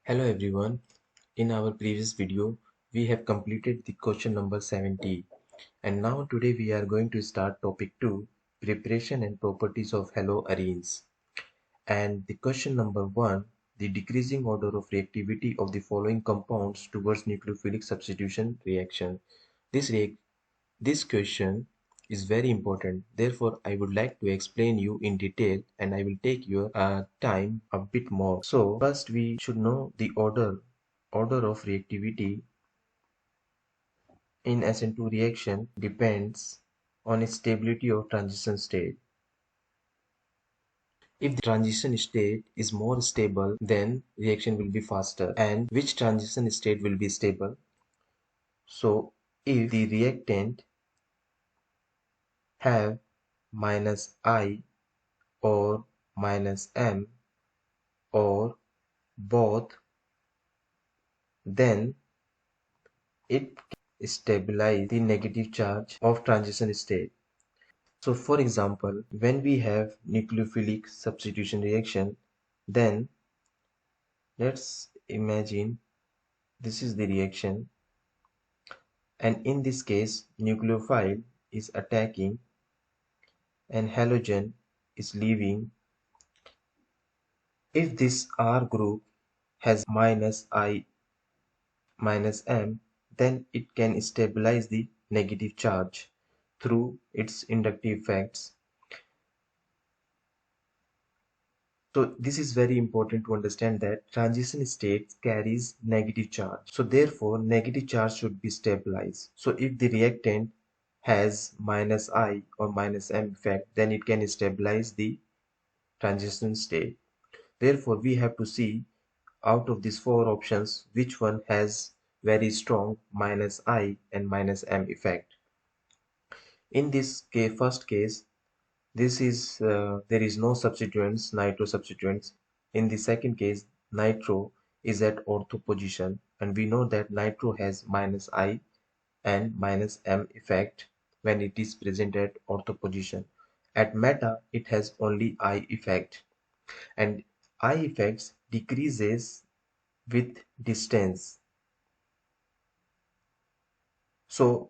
Hello everyone. In our previous video, we have completed the question number 70 and now today we are going to start topic 2, preparation and properties of haloarenes. And the question number 1, the decreasing order of reactivity of the following compounds towards nucleophilic substitution reaction. This question is very important. Therefore, I would like to explain you in detail and I will take your time a bit more. So first we should know the order of reactivity in SN2 reaction depends on its stability of transition state. If the transition state is more stable, then reaction will be faster. And which transition state will be stable? So if the reactant have minus I or minus M or both, then it can stabilize the negative charge of transition state. So for example, when we have nucleophilic substitution reaction, then let's imagine this is the reaction, and in this case nucleophile is attacking and halogen is leaving. If this R group has minus I minus M, then it can stabilize the negative charge through its inductive effects. So this is very important to understand that transition state carries negative charge. So therefore negative charge should be stabilized. So if the reactant has minus I or minus M effect, then it can stabilize the transition state. Therefore we have to see out of these four options which one has very strong minus I and minus M effect. In this case, first case, this is there is no substituents, nitro substituents. In the second case, nitro is at ortho position, and we know that nitro has minus I and minus M effect when it is present at ortho position. At meta, it has only I effect, and I effects decreases with distance. So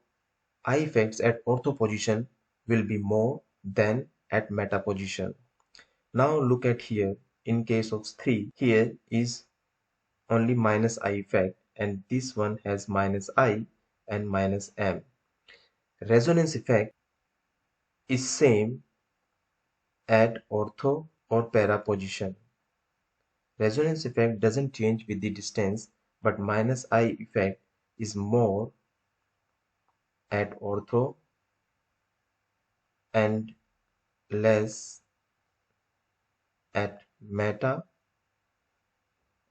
I effects at ortho position will be more than at meta position. Now look at here, in case of 3, here is only minus I effect and this one has minus I and minus M. Resonance effect is same at ortho or para position. Resonance effect doesn't change with the distance, but minus I effect is more at ortho and less at meta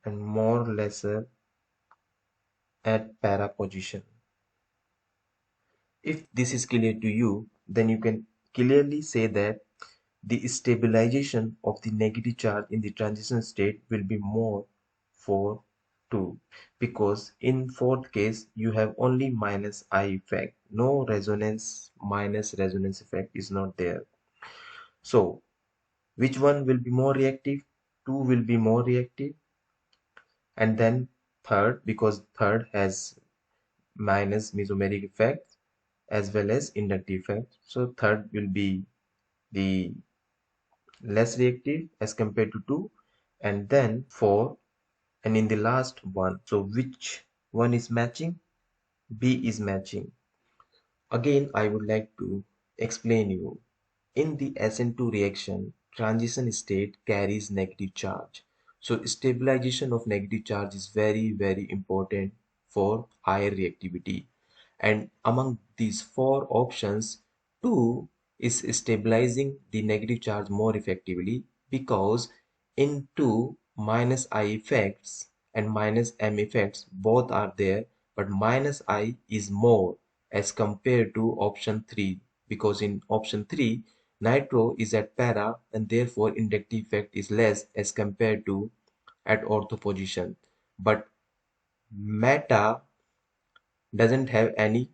and more lesser at para position. If this is clear to you, then you can clearly say that the stabilization of the negative charge in the transition state will be more for 2, because in fourth case you have only minus I effect, no resonance, minus resonance effect is not there. So which one will be more reactive? 2 will be more reactive, and then third, because third has minus mesomeric effect as well as inductive effect, so third will be the less reactive as compared to 2, and then 4, and in the last one, so which one is matching? B is matching. Again I would like to explain you, in the SN2 reaction, transition state carries negative charge, so stabilization of negative charge is very important for higher reactivity. And among these four options, 2 is stabilizing the negative charge more effectively, because in 2 minus I effects and minus M effects both are there, but minus I is more as compared to option 3, because in option 3 nitro is at para and therefore inductive effect is less as compared to at ortho position, but meta doesn't have any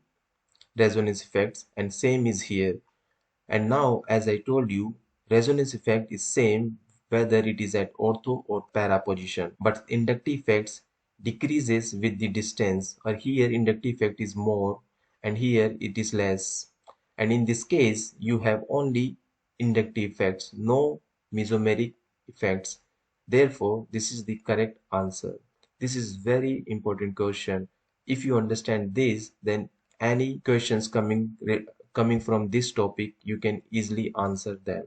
resonance effects, and same is here. And now as I told you, resonance effect is same whether it is at ortho or para position. But inductive effects decreases with the distance, or here inductive effect is more and here it is less. And in this case, you have only inductive effects, no mesomeric effects. Therefore, this is the correct answer. This is very important question. If you understand this, then any questions coming from this topic, you can easily answer them.